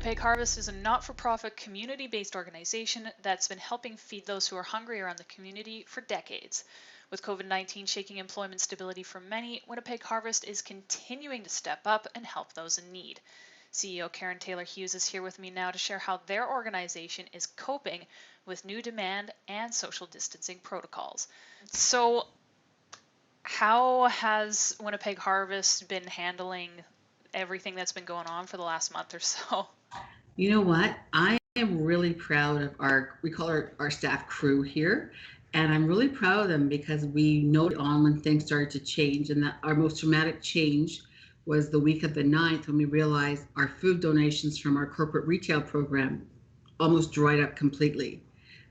Winnipeg Harvest is a not-for-profit community-based organization that's been helping feed those who are hungry around the community for decades. With COVID-19 shaking employment stability for many, Winnipeg Harvest is continuing to step up and help those in need. CEO Keren Taylor-Hughes is here with me now to share how their organization is coping with new demand and social distancing protocols. So, how has Winnipeg Harvest been handling everything that's been going on for the last month or so? You know what? I am really proud of we call our staff crew here. And I'm really proud of them because we noted on when things started to change, and that our most dramatic change was the week of the 9th when we realized our food donations from our corporate retail program almost dried up completely.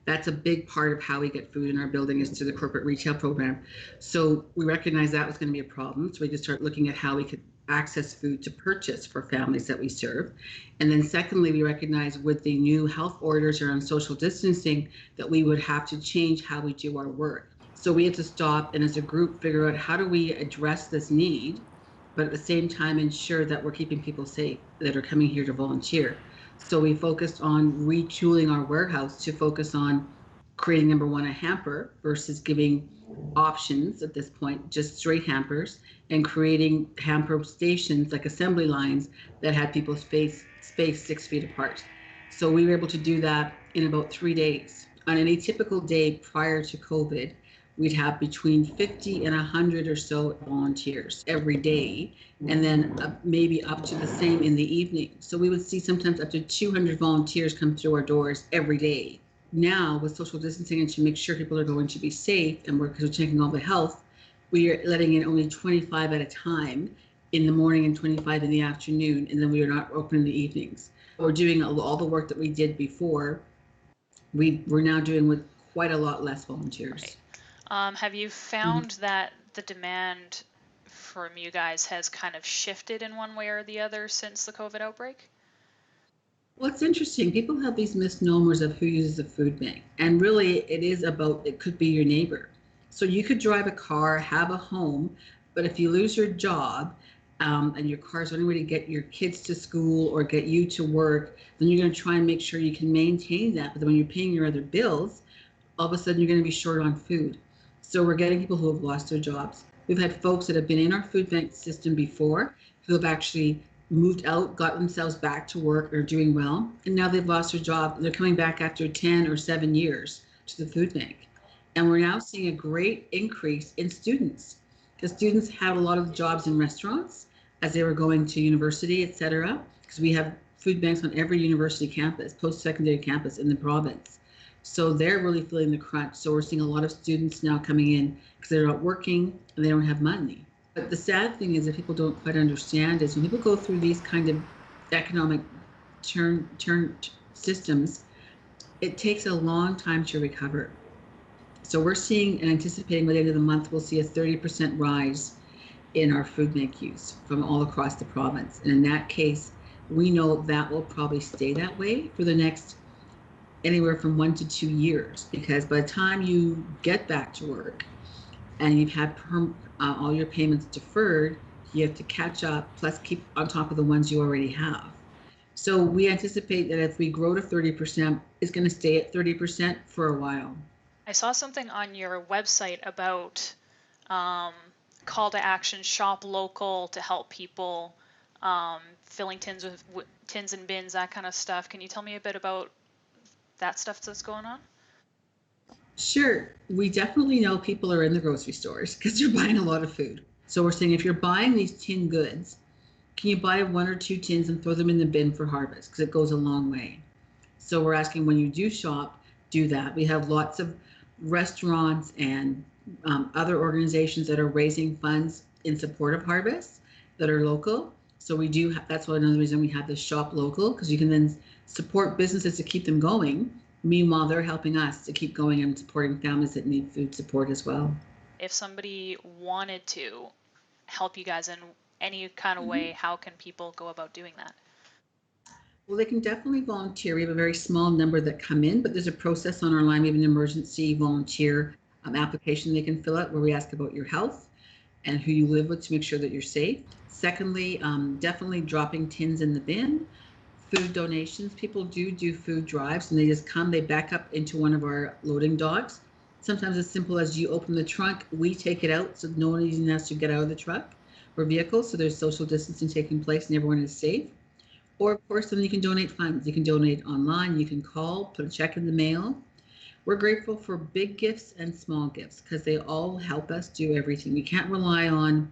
That's a big part of how we get food in our building is through the corporate retail program. So we recognized that was going to be a problem. So we just started looking at how we could access food to purchase for families that we serve. And then secondly, we recognized with the new health orders around social distancing that we would have to change how we do our work. So we had to stop and as a group figure out how do we address this need, but at the same time ensure that we're keeping people safe that are coming here to volunteer. So we focused on retooling our warehouse to focus on creating, number one, a hamper versus giving options at this point, just straight hampers, and creating hamper stations like assembly lines that had people spaced 6 feet apart. So we were able to do that in about 3 days. On any typical day prior to COVID, we'd have between 50 and 100 or so volunteers every day, and then maybe up to the same in the evening. So we would see sometimes up to 200 volunteers come through our doors every day. Now, with social distancing and to make sure people are going to be safe, and because we're checking all the health, we are letting in only 25 at a time in the morning and 25 in the afternoon, and then we are not open in the evenings. We're doing all the work that we did before. We're now doing with quite a lot less volunteers. Right. Have you found that the demand from you guys has kind of shifted in one way or the other since the COVID outbreak? Well, it's interesting. People have these misnomers of who uses a food bank. And really, it could be your neighbor. So you could drive a car, have a home, but if you lose your job and your car's the only way to get your kids to school or get you to work, then you're going to try and make sure you can maintain that. But then when you're paying your other bills, all of a sudden you're going to be short on food. So we're getting people who have lost their jobs. We've had folks that have been in our food bank system before who have actually moved out, got themselves back to work, are doing well, and now they've lost their job. They're coming back after 10 or 7 years to the food bank. And we're now seeing a great increase in students because students had a lot of jobs in restaurants as they were going to university, et cetera, because we have food banks on every university campus, post-secondary campus in the province. So they're really feeling the crunch. So we're seeing a lot of students now coming in because they're not working and they don't have money. But the sad thing is that people don't quite understand is when people go through these kind of economic turn systems, it takes a long time to recover. So we're seeing and anticipating by the end of the month, we'll see a 30% rise in our food bank use from all across the province. And in that case, we know that will probably stay that way for the next anywhere from 1 to 2 years, because by the time you get back to work and you've had all your payments deferred, you have to catch up, plus keep on top of the ones you already have. So we anticipate that if we grow to 30%, it's going to stay at 30% for a while. I saw something on your website about call to action, shop local to help people, filling tins with tins and bins, that kind of stuff. Can you tell me a bit about that stuff that's going on? Sure. We definitely know people are in the grocery stores because they're buying a lot of food. So we're saying if you're buying these tin goods, can you buy 1 or 2 tins and throw them in the bin for harvest? Because it goes a long way. So we're asking when you do shop, do that. We have lots of restaurants and other organizations that are raising funds in support of harvest that are local. So we do, that's another reason we have the shop local, because you can then support businesses to keep them going. Meanwhile, they're helping us to keep going and supporting families that need food support as well. If somebody wanted to help you guys in any kind of way, how can people go about doing that? Well, they can definitely volunteer. We have a very small number that come in, but there's a process on our line. We have an emergency volunteer application they can fill out where we ask about your health and who you live with to make sure that you're safe. Secondly, definitely dropping tins in the bin food donations. People do food drives, and they just come, they back up into one of our loading docks. Sometimes as simple as you open the trunk, we take it out, so no one even has to get out of the truck or vehicle, so there's social distancing taking place and everyone is safe. Or of course, then you can donate funds. You can donate online, you can call, put a check in the mail. We're grateful for big gifts and small gifts because they all help us do everything. We can't rely on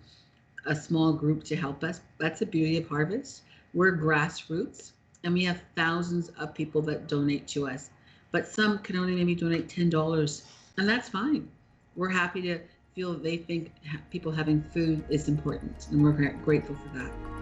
a small group to help us. That's the beauty of Harvest. We're grassroots, and we have thousands of people that donate to us, but some can only maybe donate $10, and that's fine. We're happy to feel that they think people having food is important, and we're grateful for that.